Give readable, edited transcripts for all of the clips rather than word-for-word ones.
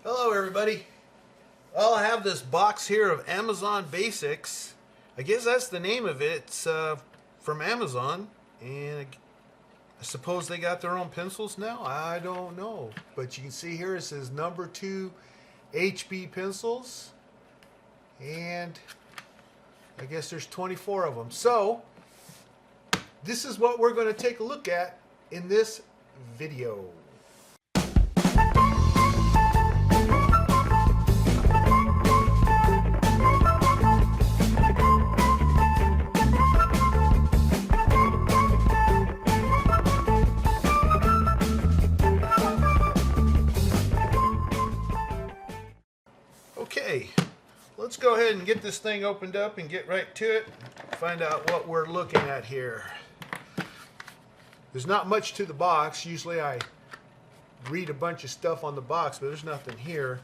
Hello everybody. Well, I have this box here of Amazon Basics. I guess that's the name of it. It's from Amazon, and I suppose they got their own pencils now. I don't know, but you can see here it says number 2 HB pencils, and I guess there's 24 of them. So this is what we're going to take a look at in this video. Okay, let's go ahead and get this thing opened up and get right to it. Find out what we're looking at here. There's not much to the box. Usually I read a bunch of stuff on the box, but there's nothing here.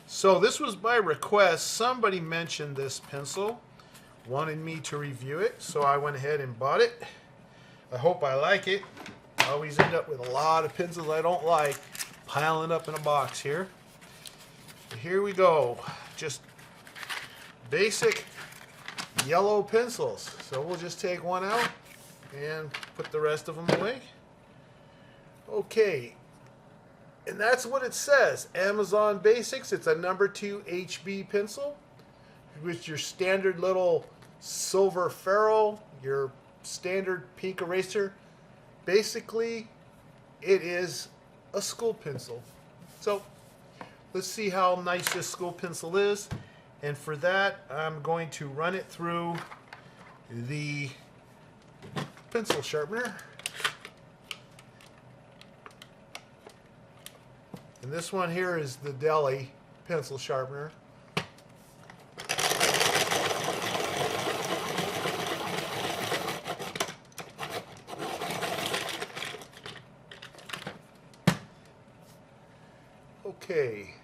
So this was by request. Somebody mentioned this pencil, wanted me to review it, so I went ahead and bought it. I hope I like it. I always end up with a lot of pencils I don't like piling up in a box here. Here we go, just basic yellow pencils. So we'll just take one out and put the rest of them away. Okay, and that's what it says. Amazon Basics. It's a number 2 HB pencil with your standard little silver ferrule, your standard pink eraser. Basically, it is a school pencil. So let's see how nice this school pencil is, and for that I'm going to run it through the pencil sharpener. And this one here is the Deli pencil sharpener. Okay,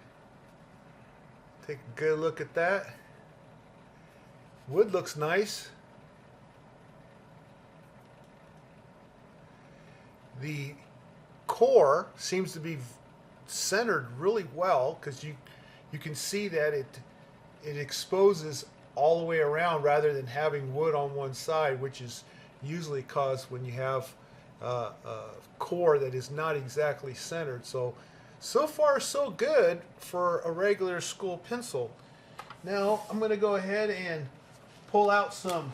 take a good look at that. Wood looks nice. The core seems to be centered really well, because you can see that it exposes all the way around rather than having wood on one side, which is usually caused when you have a core that is not exactly centered. So far so good for a regular school pencil. Now I'm going to go ahead and pull out some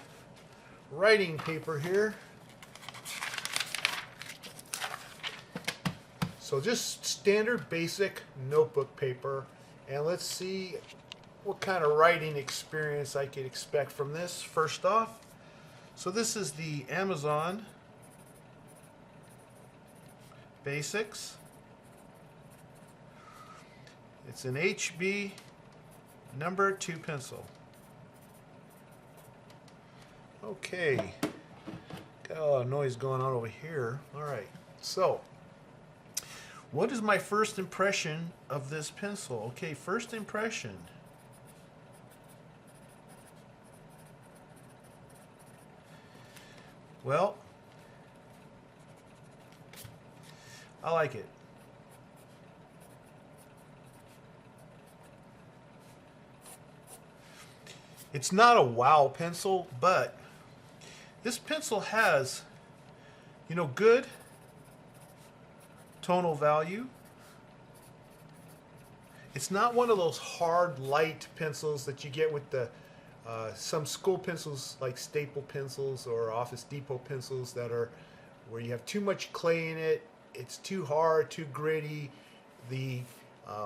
writing paper here. So just standard basic notebook paper, and let's see what kind of writing experience I could expect from this. First off, so this is the Amazon Basics. It's an HB number 2 pencil. Okay, got a lot of noise going on over here. All right, so what is my first impression of this pencil? Okay, first impression. Well, I like it. It's not a wow pencil, but this pencil has, good tonal value. It's not one of those hard, light pencils that you get with the some school pencils like staple pencils or Office Depot pencils that are where you have too much clay in it. It's too hard, too gritty. The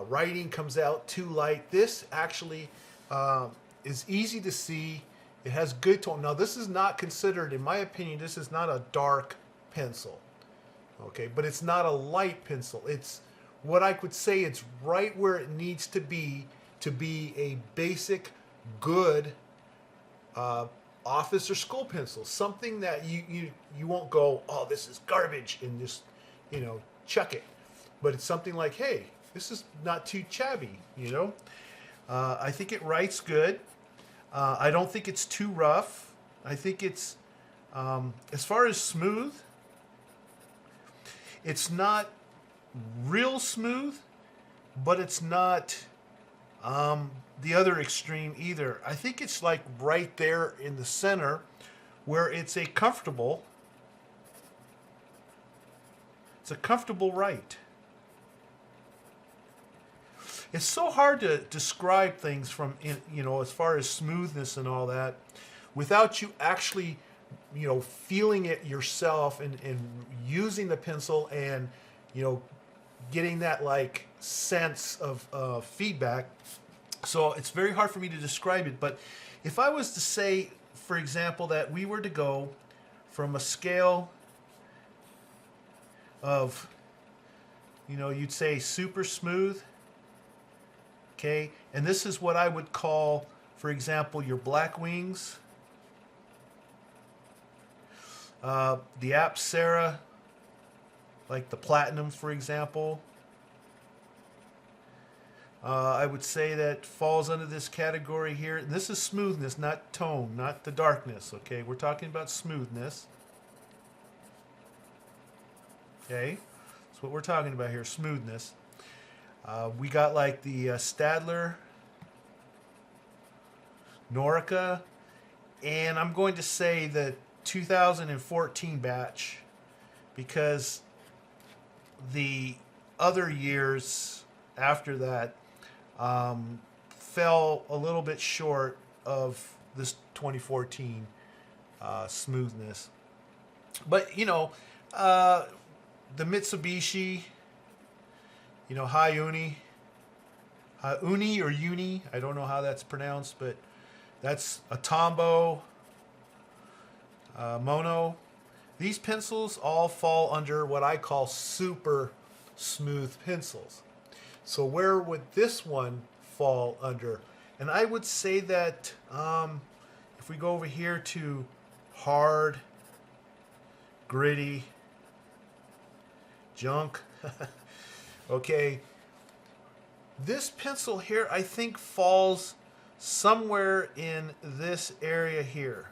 writing comes out too light. This actually is easy to see. It has good tone. Now this is not considered, in my opinion, this is not a dark pencil. Okay, but it's not a light pencil. It's what I could say, it's right where it needs to be a basic, good office or school pencil. Something that you won't go, oh, this is garbage, and just, chuck it. But it's something like, hey, this is not too shabby, I think it writes good. I don't think it's too rough. I think it's, as far as smooth, it's not real smooth, but it's not the other extreme either. I think it's like right there in the center where it's a comfortable right. It's so hard to describe things from, as far as smoothness and all that, without you actually, feeling it yourself and using the pencil and, getting that like sense of feedback. So it's very hard for me to describe it. But if I was to say, for example, that we were to go from a scale of, you'd say super smooth. Okay, and this is what I would call, for example, your black wings, the Apsara, like the platinum, for example. I would say that falls under this category here. This is smoothness, not tone, not the darkness. Okay, we're talking about smoothness. Okay, that's what we're talking about here, smoothness. We got like the Stadler, Norica, and I'm going to say the 2014 batch, because the other years after that fell a little bit short of this 2014 smoothness. But the Mitsubishi, Uni or Uni, I don't know how that's pronounced, but that's a Tombow, Mono. These pencils all fall under what I call super smooth pencils. So where would this one fall under? And I would say that if we go over here to hard, gritty, junk, okay, this pencil here I think falls somewhere in this area here.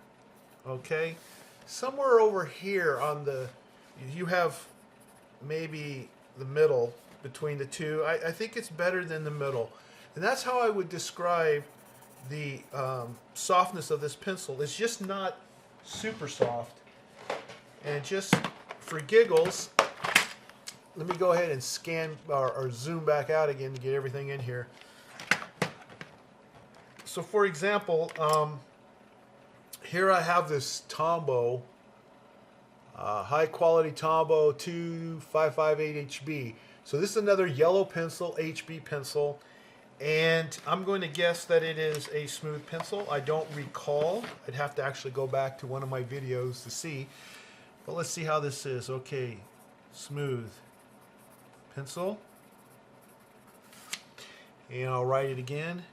Okay, somewhere over here on the, you have maybe the middle between the two. I think it's better than the middle, and that's how I would describe the softness of this pencil. It's just not super soft. And just for giggles, let me go ahead and scan or zoom back out again to get everything in here. So for example, here I have this Tombow, high quality Tombow 2558 HB. So this is another yellow pencil, HB pencil, and I'm going to guess that it is a smooth pencil. I don't recall. I'd have to actually go back to one of my videos to see. But let's see how this is. Okay, smooth pencil. And I'll write it again.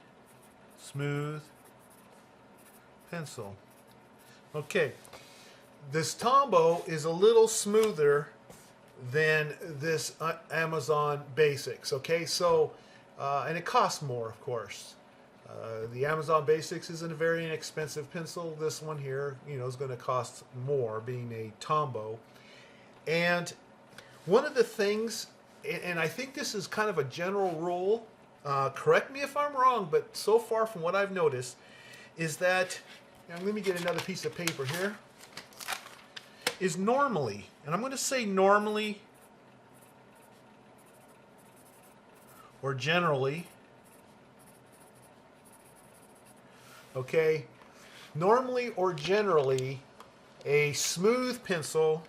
Smooth pencil. Okay, this Tombow is a little smoother than this Amazon Basics. Okay, so and it costs more, of course. The Amazon Basics isn't a very inexpensive pencil. This one here, is going to cost more, being a Tombow. And one of the things, and I think this is kind of a general rule, correct me if I'm wrong, but so far from what I've noticed, is that, let me get another piece of paper here, is normally, and I'm going to say normally or generally, okay, normally or generally, a smooth pencil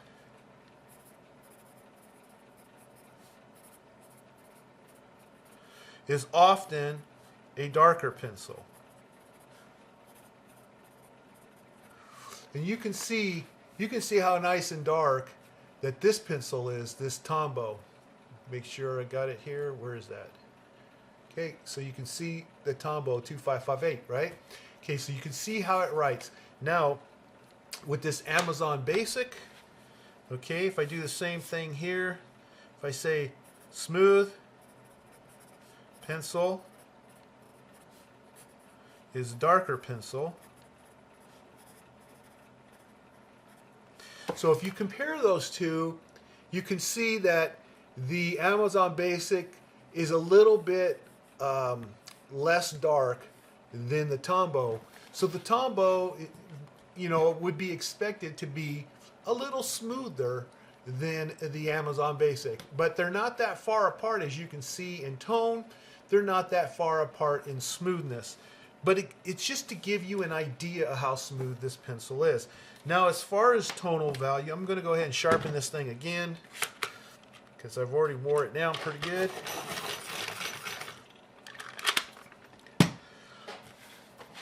is often a darker pencil. And you can see how nice and dark that this pencil is, this Tombow. Make sure I got it here. Where is that? Okay, so you can see the Tombow 2558, right? Okay, so you can see how it writes. Now, with this Amazon Basic, okay, if I do the same thing here, if I say smooth pencil is darker pencil. So if you compare those two, you can see that the Amazon Basic is a little bit less dark than the Tombow. So the Tombow, you know, would be expected to be a little smoother than the Amazon Basic. But they're not that far apart, as you can see in tone. They're not that far apart in smoothness. But it's just to give you an idea of how smooth this pencil is. Now, as far as tonal value, I'm going to go ahead and sharpen this thing again, because I've already wore it down pretty good.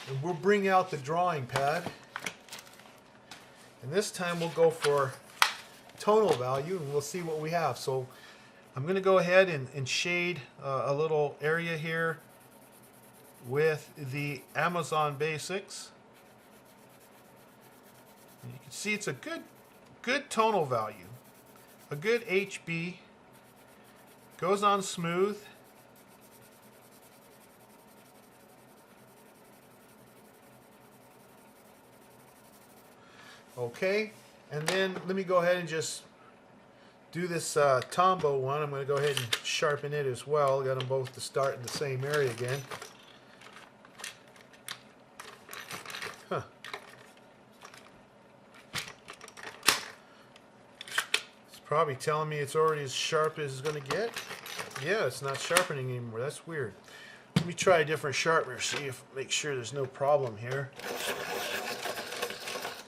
And we'll bring out the drawing pad. And this time we'll go for tonal value, and we'll see what we have. So I'm going to go ahead and shade a little area here with the Amazon Basics. And you can see it's a good tonal value, a good HB. Goes on smooth. Okay, and then let me go ahead and just do this Tombow one. I'm going to go ahead and sharpen it as well. Got them both to start in the same area again. Huh. It's probably telling me it's already as sharp as it's going to get. Yeah, it's not sharpening anymore. That's weird. Let me try a different sharpener, make sure there's no problem here.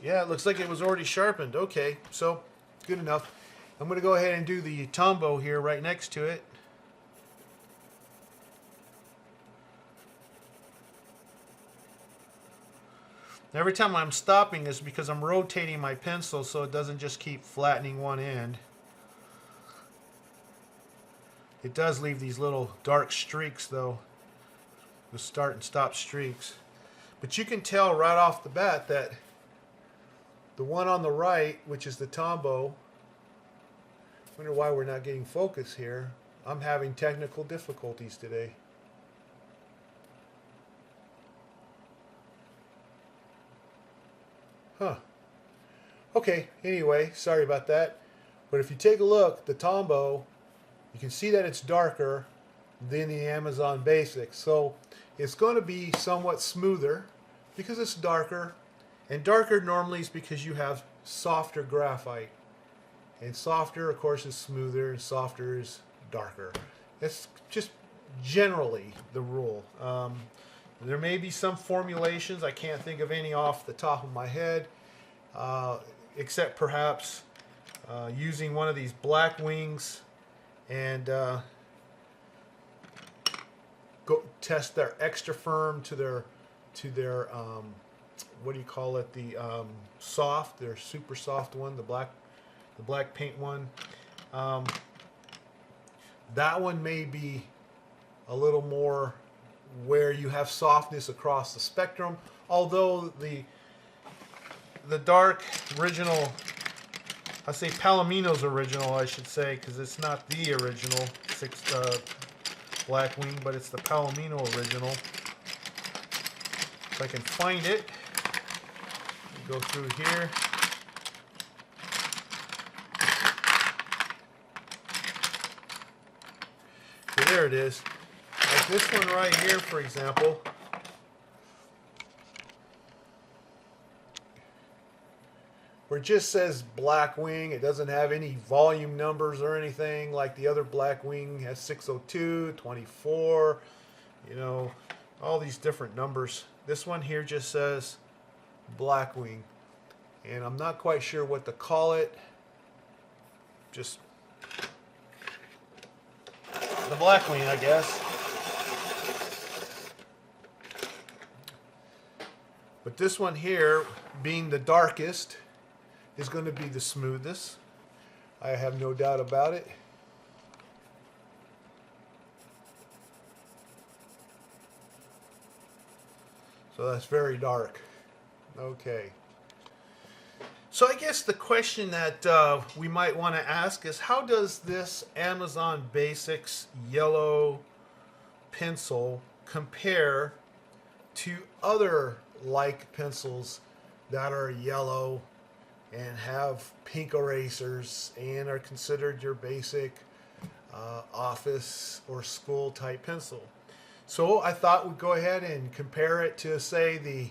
Yeah, it looks like it was already sharpened. Okay, so good enough. I'm going to go ahead and do the Tombow here right next to it. Every time I'm stopping is because I'm rotating my pencil so it doesn't just keep flattening one end. It does leave these little dark streaks though, the start and stop streaks. But you can tell right off the bat that the one on the right, which is the Tombow, I wonder why we're not getting focus here. I'm having technical difficulties today. Huh. Okay, anyway, sorry about that. But if you take a look, the Tombow, you can see that it's darker than the Amazon Basics. So it's going to be somewhat smoother because it's darker. And darker normally is because you have softer graphite. And softer, of course, is smoother, and softer is darker. That's just generally the rule. There may be some formulations. I can't think of any off the top of my head, except perhaps using one of these black wings and go test their extra firm to their what do you call it? The soft, their super soft one, the black paint one. That one may be a little more where you have softness across the spectrum, although the dark original, I say Palomino's original, I should say, because it's not the original black wing, but it's the Palomino original. If I can find it, go through here. Okay, there it is. Like this one right here, for example. Where it just says black wing, it doesn't have any volume numbers or anything like the other black wing has 602, 24, you know, all these different numbers. This one here just says black wing, and I'm not quite sure what to call it. Just the black wing, I guess. But this one here, being the darkest, is going to be the smoothest. I have no doubt about it. So that's very dark. Okay. So I guess the question that we might want to ask is, how does this Amazon Basics yellow pencil compare to other like pencils that are yellow and have pink erasers and are considered your basic office or school type pencil. So I thought we'd go ahead and compare it to, say, the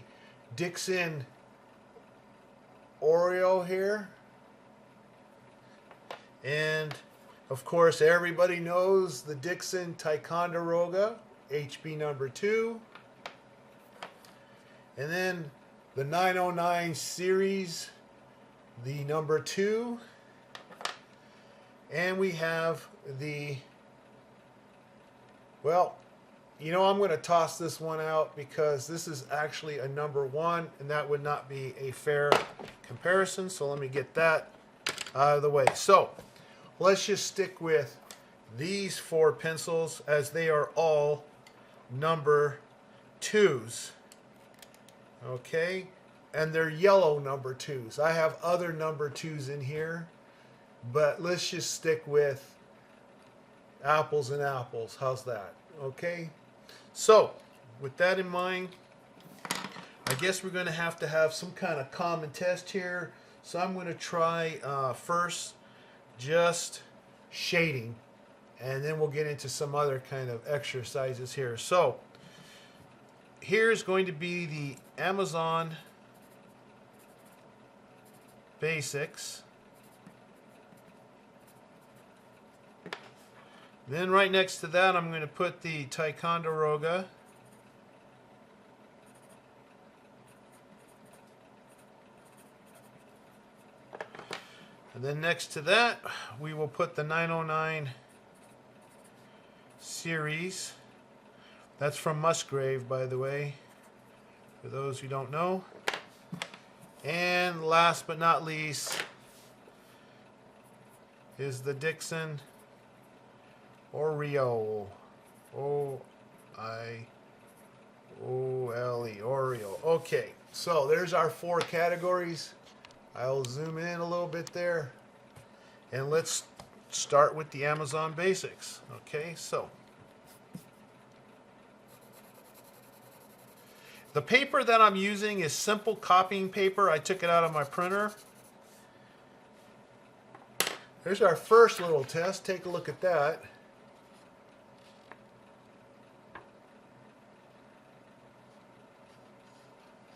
Dixon Oreo here. And of course everybody knows the Dixon Ticonderoga HB number 2. And then the 909 series, the number 2. And we have the, well, you know, I'm going to toss this one out because this is actually a number 1, and that would not be a fair comparison. So let me get that out of the way. So let's just stick with these 4 pencils as they are all number 2s. Okay, and they're yellow number 2s. I have other number 2s in here, but let's just stick with apples and apples. How's that? Okay, so with that in mind, I guess we're going to have some kind of common test here. So I'm going to try first just shading, and then we'll get into some other kind of exercises here. So here's going to be the Amazon Basics. Then right next to that I'm going to put the Ticonderoga. And then next to that we will put the 909 series. That's from Musgrave, by the way, for those who don't know. And last but not least is the Dixon Oreo. O-I-O-L-E, Oreo. Okay, so there's our 4 categories. I'll zoom in a little bit there. And let's start with the Amazon Basics. Okay, so the paper that I'm using is simple copying paper. I took it out of my printer. There's our first little test. Take a look at that.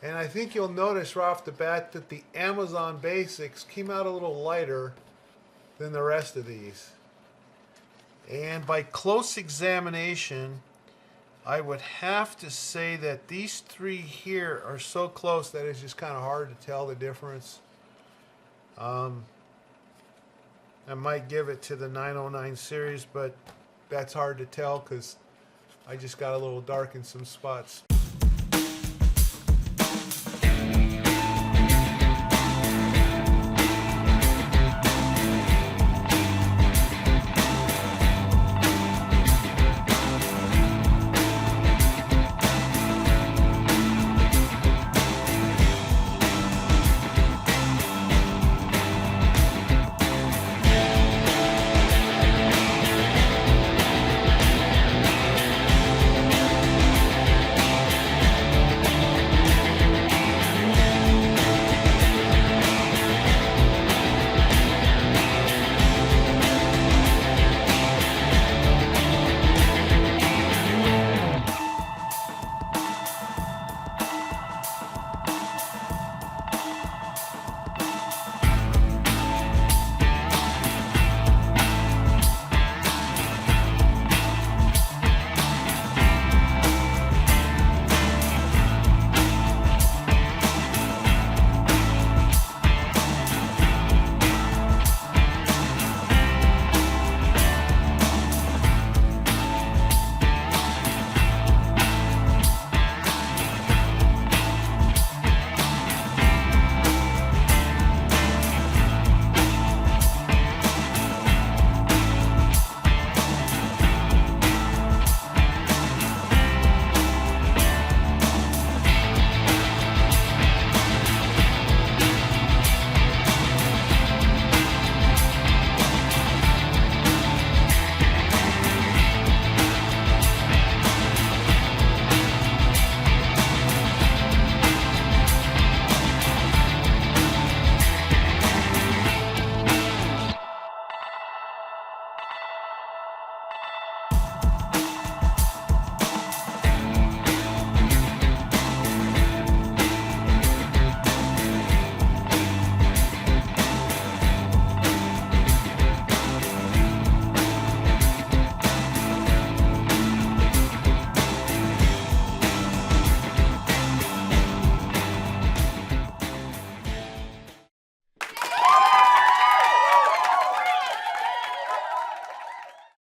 And I think you'll notice right off the bat that the Amazon Basics came out a little lighter than the rest of these. And by close examination, I would have to say that these 3 here are so close that it's just kind of hard to tell the difference. I might give it to the 909 series, but that's hard to tell because I just got a little dark in some spots.